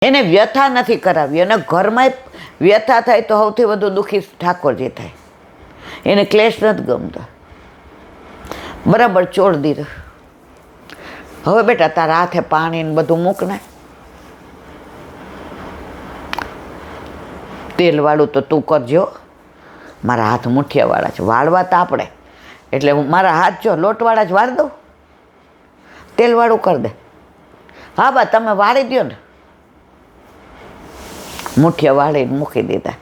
એને વ્યથા નથી કરાવી. અને ઘરમાં વ્યથા થાય તો સૌથી વધુ દુઃખી ઠાકોરજી થાય. એને ક્લેશ નથી ગમતો. બરાબર છોડ દીધો. હવે બેટા તારા હાથે પાણી ને બધું મૂક ને. તેલવાળું તો તું કરજો, મારા હાથ મુઠિયાવાળા છે, વાળવા તો આપણે, એટલે હું મારા હાથ જો લોટવાળા જ વાળ દઉં, તેલવાળું કરી દે. હા બા તમે વાળી દો ને. મુઠિયા વાળીને મૂકી દીધા.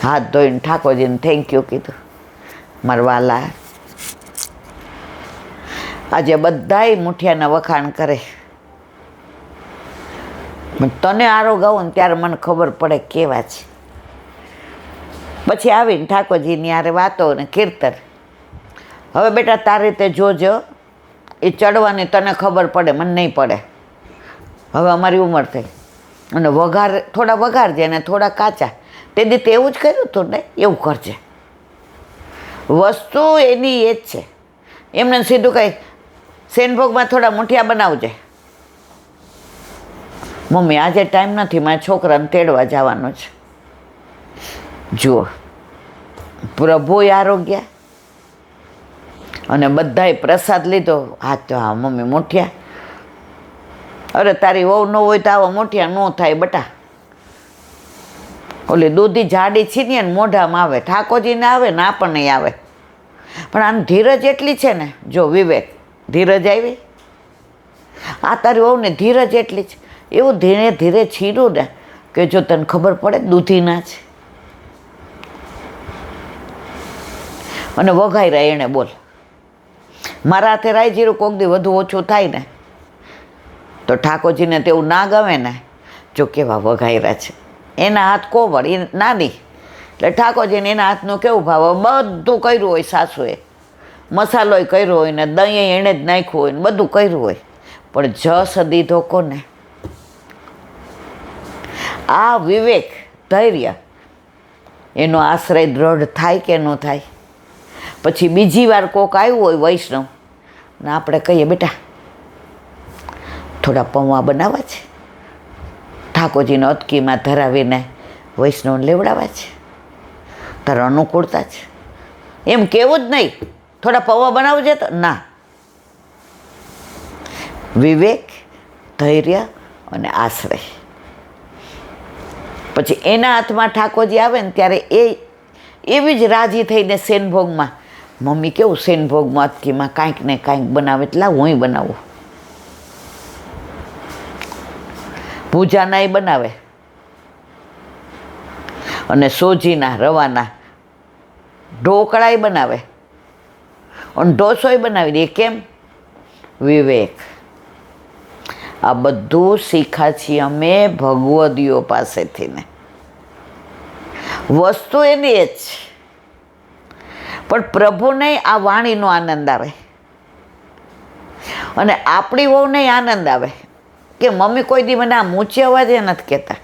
હાથ ધોઈને ઠાકોરજીને થેન્ક યુ કીધું. મારા વાલા આજે બધાય મુઠિયાના વખાણ કરે. તને આરોગાવું ને ત્યારે મને ખબર પડે કેવા છે. પછી આવીને ઠાકોરજીની યારે વાતો ને કીર્તન. હવે બેટા તારી રીતે જોજો, એ ચડવાની તને ખબર પડે, મને નહીં પડે. હવે અમારી ઉંમર થઈ અને થોડા વઘારજે ને થોડા કાચા. તે દી એવું જ કર્યું હતું ને, એવું કરજે. વસ્તુ એની એ જ છે. એમને સીધું કંઈ સેનભોગમાં થોડા મુઠિયા બનાવજે. મમ્મી આજે ટાઈમ નથી, મારા છોકરાને તેડવા જવાનો છે. જુઓ, પ્રભુએ આરોગ્ય અને બધાએ પ્રસાદ લીધો. હા તો હા મમ્મી મુઠિયા. અરે તારી વહુ ન હોય તો આવા મુઠિયા ન થાય બટા. ઓલી દૂધી જાડી છીનીએ ને મોઢામાં આવે, ઠાકોરજીને આવે ને આપણને આવે. પણ આમ ધીરજ એટલી છે ને, જો વિવેક ધીરજ આવી, આ તારી વહુને ધીરજ એટલી છે. એવું ધીરે ધીરે છીરું ને કે જો તને ખબર પડે દૂધીના છે. અને વઘાઈ રહ્યા એણે બોલ. મારા હાથે રાઈ જીરું કોક દી વધુ ઓછું થાય ને તો ઠાકોરજીને તેવું ના ગમે ને. જો કેવા વઘાયરા છે, એના હાથ કોવળ, એ નાની, એટલે ઠાકોરજીને એના હાથનું કેવું ભાવ. બધું કર્યું હોય સાસુએ, મસાલોય કર્યો હોય ને દહીં એણે જ નાખ્યું હોય ને બધું કર્યું હોય, પણ જસ દીધો કોને? આ વિવેક ધૈર્ય એનો આશ્રય દ્રઢ થાય કે ન થાય. પછી બીજી વાર કોક આવ્યું હોય વૈષ્ણવ ને આપણે કહીએ બેટા થોડા પૌવા બનાવવા છે, ઠાકોરજીને અટકીમાં ધરાવીને વૈષ્ણવને લેવડાવવા છે, તારા અનુકૂળતા છે, એમ કેવું જ નહીં. થોડા પૌવા બનાવજે તો ના. વિવેક, ધૈર્ય અને આશ્રય. પછી એના હાથમાં ઠાકોરજી આવે ને ત્યારે એવી જ રાજી થઈને સેનભોગમાં, મમ્મી કેવું સેનભોગમાં અટકીમાં કાંઈક ને કાંઈક બનાવે એટલે હુંય બનાવું. પૂજાના બનાવે અને સોજીના રવાના ઢોકળાય બનાવે અને ઢોસોય બનાવી દે. કેમ? વિવેક. આ બધું શીખ્યા છીએ અમે ભગવદીઓ પાસેથી ને. વસ્તુ એની એ જ છે, પણ પ્રભુને આ વાણીનો આનંદ આવે અને આપણી વહુને આનંદ આવે કે મમ્મી કોઈ દી મને આમ ઊંચી અવાજે નથી કહેતા.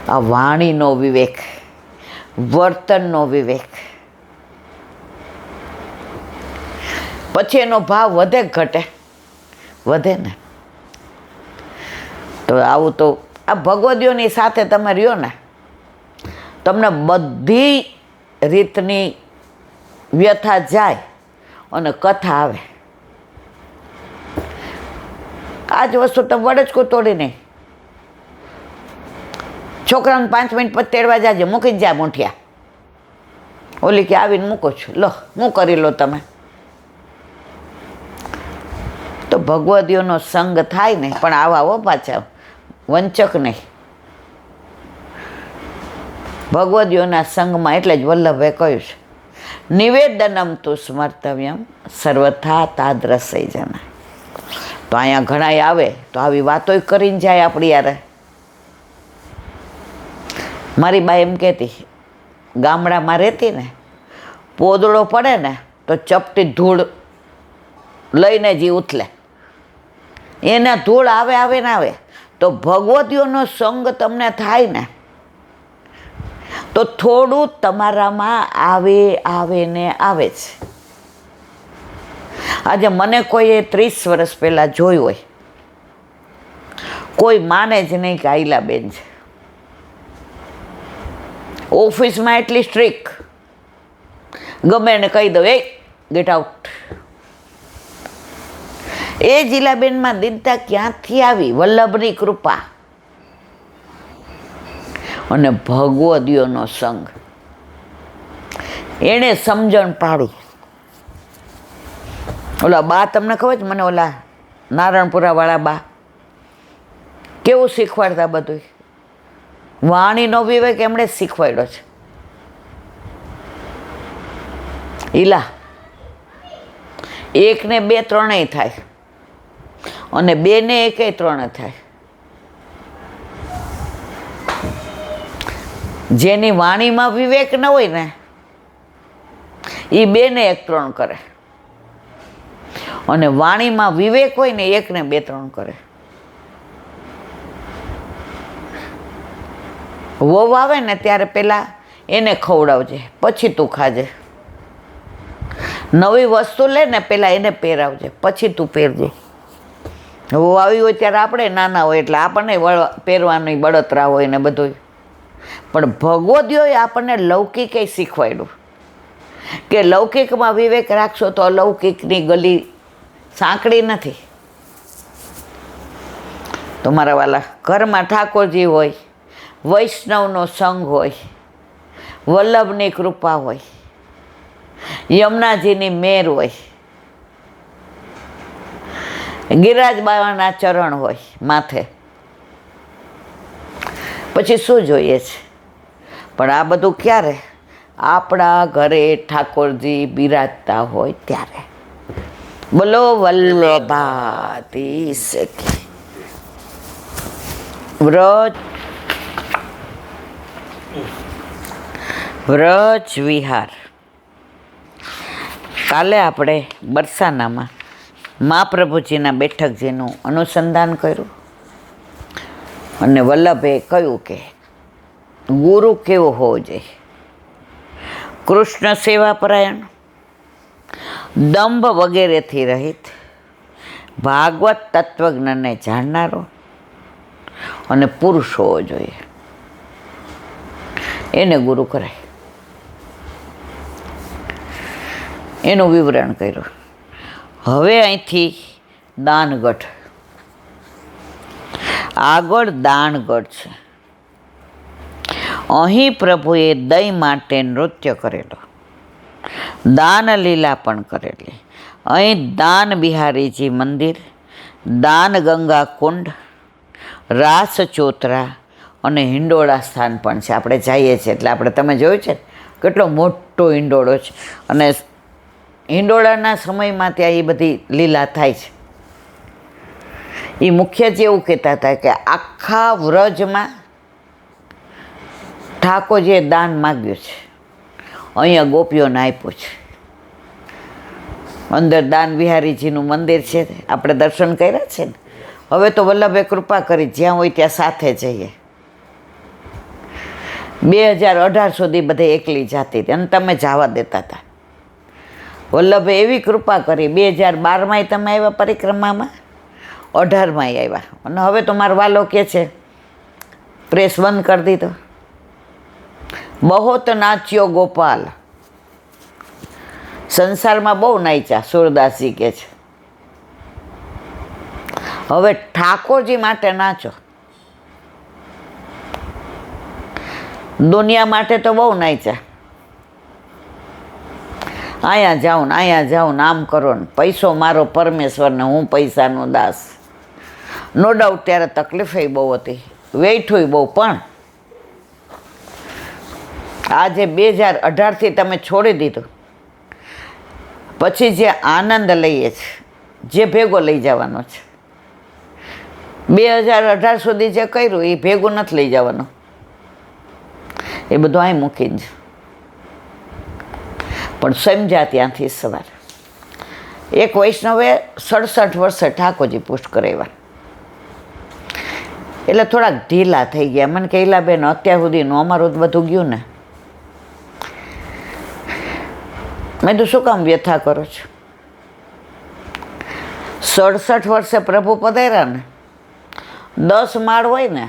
આ વાણીનો વિવેક, વર્તનનો વિવેક. પછી એનો ભાવ વધે ઘટે? વધે ને. તો આવું તો આ ભગવદીઓની સાથે તમે રહ્યો ને, તમને બધી રીતની વ્યથા જાય અને કથા આવે. આ જ વસ્તુ તમે વડચકું તોડી નહીં. છોકરાને 5 મિનિટ પછી તેડવા જાજે, મૂકી જ જા મુઠિયા. ઓલી કે આવીને મૂકો છું, લો હું કરી લો તમે. તો ભગવદીઓનો સંગ થાય ને, પણ આવા પાછા વંચક નહીં. ભગવદીઓના સંગમાં એટલે જ વલ્લભે કહ્યું છે નિવેદનમ તું સ્મર્તવ્યમ સર્વથા તાદ્રસય જના. તો અહીંયા ઘણાય આવે તો આવી વાતોય કરીને જાય આપણી યારે. મારી બા એમ કહેતી, ગામડામાં રહેતી ને, પોદળો પડે ને તો ચપટી ધૂળ લઈને જ ઉથલે. એના ધૂળ આવે ને આવે. તો ભગવતીઓનો સંગ તમને થાય ને તો થોડું તમારામાં આવે ને આવે છે. આજે મને કોઈએ 30 વર્ષ પહેલાં જોયું હોય, કોઈ માને જ નહીં કે આઈલાબેન છે. ઓફિસમાં એટલી સ્ટ્રિક, ગમે એને કહી દઉં, ગેટ આઉટ. એ જીલાબેનમાં દીનતા ક્યાંથી આવી? વલ્લભની કૃપા અને ભગવદીઓનો સંગ. એણે સમજણ પાડી. ઓલા બા તમને ખબર છે મને, ઓલા નારણપુરા વાળા બા કેવું શીખવાડતા બધું. વાણીનો વિવેક એમણે જ શીખવાડ્યો છે. ઈલા 1 ને 2 3 થાય, અને 2 ને 1 3 થાય. જેની વાણીમાં વિવેક ન હોય ને એ 2 ને 1 3 કરે, અને વાણીમાં વિવેક હોય ને 1 ને 2 3 કરે. વહુ આવે ને ત્યારે પેલા એને ખવડાવજે, પછી તું ખાજે. નવી વસ્તુ લે ને પેલા એને પહેરાવજે, પછી તું પહેરજે. વહુ આવી હોય ત્યારે આપણે નાના હોય એટલે આપણને પહેરવાની બળતરા હોય ને બધું. પણ ભગવદીઓએ આપણને લૌકિક શીખવાડ્યું કે લૌકિકમાં વિવેક રાખશો તો અલૌકિકની ગલી સાંકડી નથી. તો મારા વાલા, ઘરમાં ઠાકોરજી હોય, વૈષ્ણવનો સંગ હોય, વલ્લભની કૃપા હોય, યમુનાજીની મેર હોય, ગિરિરાજ બાવાના ચરણ હોય માથે, પછી શું જોઈએ છે? પણ આ બધું ક્યારે? આપણા ઘરે ઠાકોરજી બિરાજતા હોય ત્યારે. બોલો વલ્લભાધીશ કી. વ્રજ વિહાર. કાલે આપણે બરસાનામાં મહાપ્રભુજીના બેઠકજીનું અનુસંધાન કર્યું, અને વલ્લભે કહ્યું કે ગુરુ કેવો હોવો જોઈએ? કૃષ્ણ સેવાપરાયણ, દંભ વગેરેથી રહિત, ભાગવત તત્વજ્ઞાનને જાણનારો અને પુરુષ હોવો જોઈએ. એને ગુરુ કરાય. એનું વિવરણ કર્યું. હવે અહીંથી દાનગઢ, આગળ દાનગઢ છે. અહીં પ્રભુએ દહીં માટે નૃત્ય કરેલો, દાન લીલા પણ કરેલી. અહીં દાન બિહારીજી મંદિર, દાન ગંગા કુંડ, રાસ ચોતરા અને હિંડોળા સ્થાન પણ છે. આપણે જઈએ છીએ એટલે આપણે, તમે જોયું છે કેટલો મોટો હિંડોળો છે, અને હિંડોળાના સમયમાં ત્યાં એ બધી લીલા થાય છે. એ મુખ્યજી એવું કહેતા હતા કે આખા વ્રજમાં ઠાકોરજીએ દાન માગ્યું છે, અહીંયા ગોપીઓને આપ્યું છે. અંદર દાન બિહારીજીનું મંદિર છે, આપણે દર્શન કર્યા છે ને. હવે તો વલ્લભે કૃપા કરી, જ્યાં હોય ત્યાં સાથે જઈએ. 2018 સુધી બધે એકલી જાતી હતી અને તમે જવા દેતા હતા. વલ્લભે એવી કૃપા કરી, 2012માં તમે આવ્યા પરિક્રમામાં, 18માં આવ્યા. અને હવે તો મારો વાલો કહે છે પ્રેસ બંધ કરી દીધો. બહોત નાચ્યો ગોપાલ. સંસારમાં બહુ નાચ્યા, સુરદાસજી કહે છે. હવે ઠાકોરજી માટે નાચો. દુનિયા માટે તો બહુ નાચ્યા. અહીંયા જાઉં ને અહીંયા જાઉં ને, આમ કરો ને, પૈસો મારો પરમેશ્વર ને હું પૈસાનો દાસ. નો ડાઉટ ત્યારે તકલીફે બહુ હતી, વેઠું બહુ. પણ આજે 2018થી તમે છોડી દીધું, પછી જે આનંદ લઈએ છે, જે ભેગો લઈ જવાનો છે, 2018 સુધી જે કર્યું એ ભેગું નથી લઈ જવાનું. એ બધું અહીં મૂકીને જ. પણ સમજ્યા ત્યાંથી સવાર. એક વૈષ્ણવે 67 વર્ષે ઠાકોરજી પુષ્ટ કરાવ્યા, એટલે થોડાક ઢીલા થઈ ગયા. મને કહેલા બેન અત્યાર સુધીનું અમારું બધું ગયું ને. મેં તો શું કામ વ્યથા કરો છો? 67 વર્ષે પ્રભુ પધાર્યા ને, 10 માળ હોય ને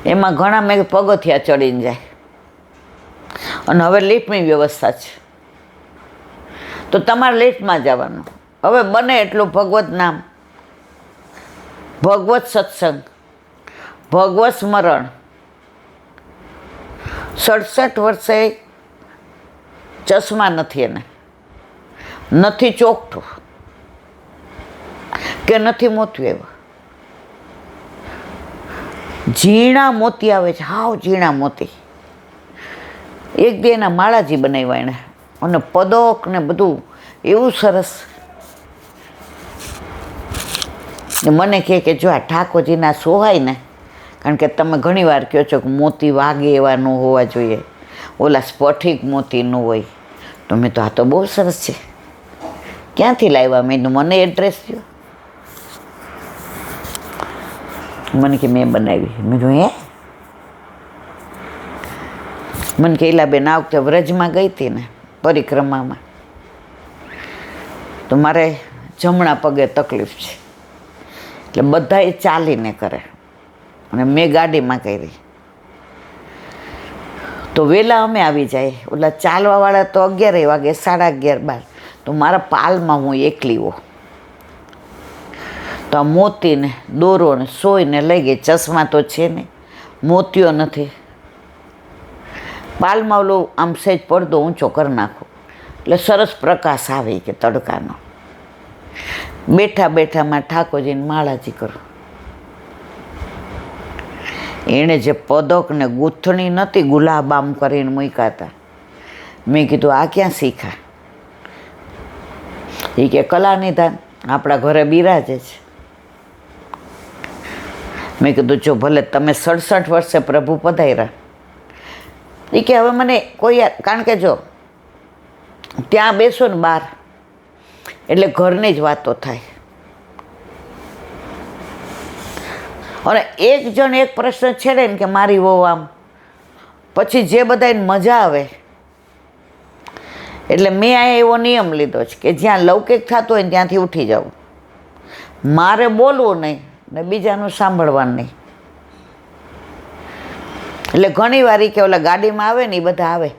એમાં ઘણા મેં પગથિયા ચડીને જાય, અને હવે લિફ્ટની વ્યવસ્થા છે, તો તમારે લિફ્ટમાં જવાનું. હવે બને એટલું ભગવત નામ, ભગવત સત્સંગ, ભગવત સ્મરણ. 67 વર્ષે ચશ્મા નથી એને, નથી ચોકઠું કે નથી મોતિયું આવ્યું. ઝીણા મોતી આવે છે, હાવ ઝીણા મોતી. એક દી એના માળાજી બનાવ્યા એણે, અને પદક ને બધું એવું સરસ. મને કે જો આ ઠાકોરજીના સોહાય ને, કારણ કે તમે ઘણી વાર કહો છો કે મોતી વાગે એવા ન હોવા જોઈએ, ઓલા સ્ફટિક મોતી ન હોય. તો મેં તો આ તો બહુ સરસ છે, ક્યાંથી લાવ્યા? મેં મને એડ્રેસ દો. મને કે મેં બનાવી. મેં કહ્યું હે? મને કે એલા બેન આ વખતે વ્રજમાં ગઈ હતી ને પરિક્રમામાં, તો મારે જમણા પગે તકલીફ છે, એટલે બધા એ ચાલીને કરે અને મેં ગાડીમાં કરી. તો વહેલા અમે આવી જાય, ઓલા ચાલવાવાળા તો 11 વાગે, 11:30, 12. તો મારા પાલમાં હું એકલી હો, તો આ મોતીને દોરો ને સોયને લઈ ગઈ. ચશ્મા તો છે ને, મોતીઓ નથી. પાલમાં ઓલું આમ સહેજ પડદો ઊંચો કરી નાખો એટલે સરસ પ્રકાશ આવે કે તડકાનો. બેઠા બેઠામાં ઠાકોરજીને માળાજી કરો. એણે જે પદક ને ગૂંથણી નથી ગુલાબ આમ કરીને મૂક્યા હતા, મેં કીધું આ ક્યાં શીખા? એ કે કલાનિધાન આપણા ઘરે બિરાજે છે. મેં કીધું જો ભલે તમે 67 વર્ષે પ્રભુ પધાર્યા. એ કે હવે મને કોઈ, કારણ કે જો ત્યાં બેસો ને બહાર એટલે ઘરની જ વાતો થાય, અને એક જણ એક પ્રશ્ન છેડે ને કે મારી વહુ આમ, પછી જે બધાને મજા આવે. એટલે મેં અહીંયા એવો નિયમ લીધો છે કે જ્યાં લૌકિક થતું હોય ને ત્યાંથી ઉઠી જવું. મારે બોલવું નહીં ને બીજાનું સાંભળવાનું નહીં. એટલે ઘણી વાર કે ઓલા ગાડીમાં આવે ને એ બધા આવે,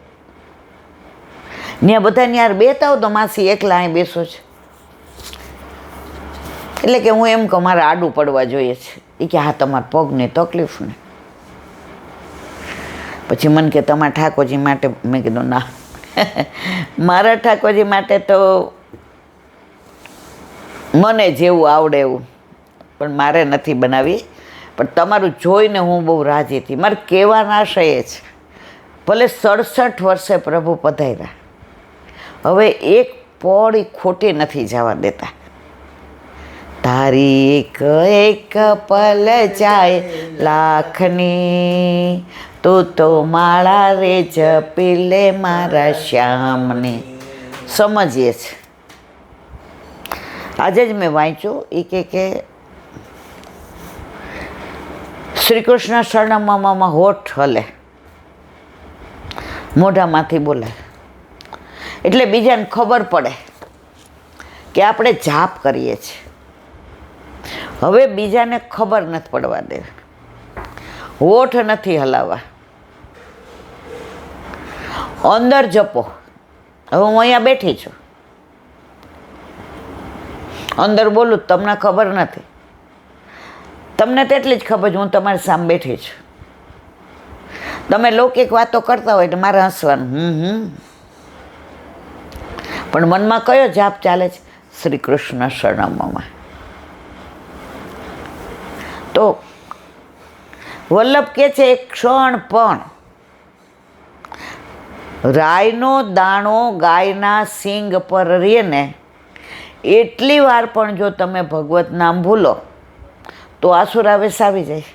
ત્યાં બધાને યાર બેતા હો તો માસી એકલા અહીં બેસો છે. એટલે કે હું એમ કહું મારે આડું પડવા જોઈએ છે. એ કે હા તમારા પગની તકલીફ ને. પછી મને કે તમારા ઠાકોરજી માટે. મેં કીધું ના, મારા ઠાકોરજી માટે તો મને જેવું આવડે એવું, પણ મારે નથી બનાવી. પણ તમારું જોઈને હું બહુ રાજી હતી. મારે કહેવાના આશય છે, ભલે 67 વર્ષે પ્રભુ પધાર્યા, હવે એક પળ ખોટી નથી જવા દેતા. તારી એક પલ જાય લાખની, તું તો માળા રે જપી લે મારા શ્યામની. સમજીએ છે. આજે જ મેં વાંચ્યું એ કે શ્રી કૃષ્ણ શરણમમાં હોઠ હલે, મોઢામાંથી બોલે, એટલે બીજાને ખબર પડે કે આપણે જાપ કરીએ છીએ. હવે બીજાને ખબર નથી પડવા દેવી, હોઠ નથી હલાવવા, અંદર જપો. હવે હું અહીંયા બેઠી છું, અંદર બોલું તમને ખબર નથી, તમને તેટલી જ ખબર છે હું તમારી સામે બેઠી છું. તમે લૌકિક વાતો કરતા હોય એટલે મારે હસવાનું, પણ મનમાં કયો જાપ ચાલે છે? શ્રી કૃષ્ણ શરણમમાં. તો વલ્લભ કે છે એક ક્ષણ પણ રાયનો દાણો ગાયના સિંગ પર રહે ને એટલી વાર પણ જો તમે ભગવત નામ ભૂલો તો આસુરાવેશ આવી જાય.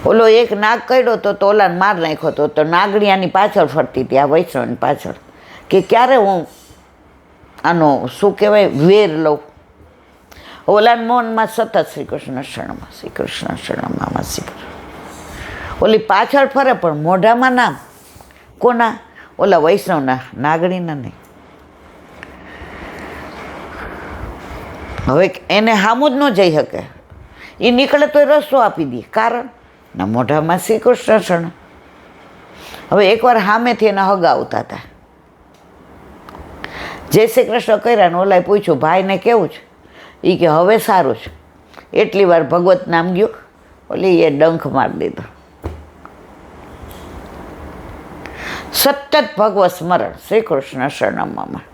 ઓલો એક નાગ કર્યો તો ઓલાને માર નાખ્યો તો નાગડિયાની પાછળ ફરતી હતી, આ વૈષ્ણવની પાછળ, કે ક્યારે હું આનો શું કહેવાય વેર લઉં. ઓલાના મૌનમાં સતત શ્રી કૃષ્ણ શરણમાં, શ્રી કૃષ્ણ શરણમાં, શ્રી કૃષ્ણ. ઓલી પાછળ ફરે પણ મોઢામાં નામ કોના? ઓલા વૈષ્ણવના, નાગણીના નહીં. હવે એને હામું જ ન જઈ શકે, એ નીકળે તો રસ્તો આપી દે, કારણ ના મોઢામાં શ્રી કૃષ્ણ. હવે એકવાર સામેથી એને હગાવતા હતા, જય શ્રી કૃષ્ણ કર્યા ને ઓલાએ પૂછ્યું ભાઈને કેવું છે? એ કે હવે સારું છે. એટલી વાર ભગવત નામ ગયું, ઓલી એ ડંખ મારી દીધો. સતત ભગવત સ્મરણ, શ્રી કૃષ્ણ શરણમમાં.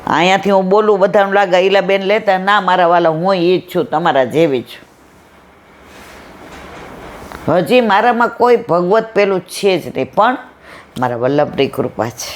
અહીંયાથી હું બોલું બધાનું લાગે ઈલાબેન લેતા, ના મારા વાલા હું એ જ છું, તમારા જેવી છું. હજી મારામાં કોઈ ભગવત પેલું છે જ નહીં, પણ મારા વલ્લભની કૃપા છે.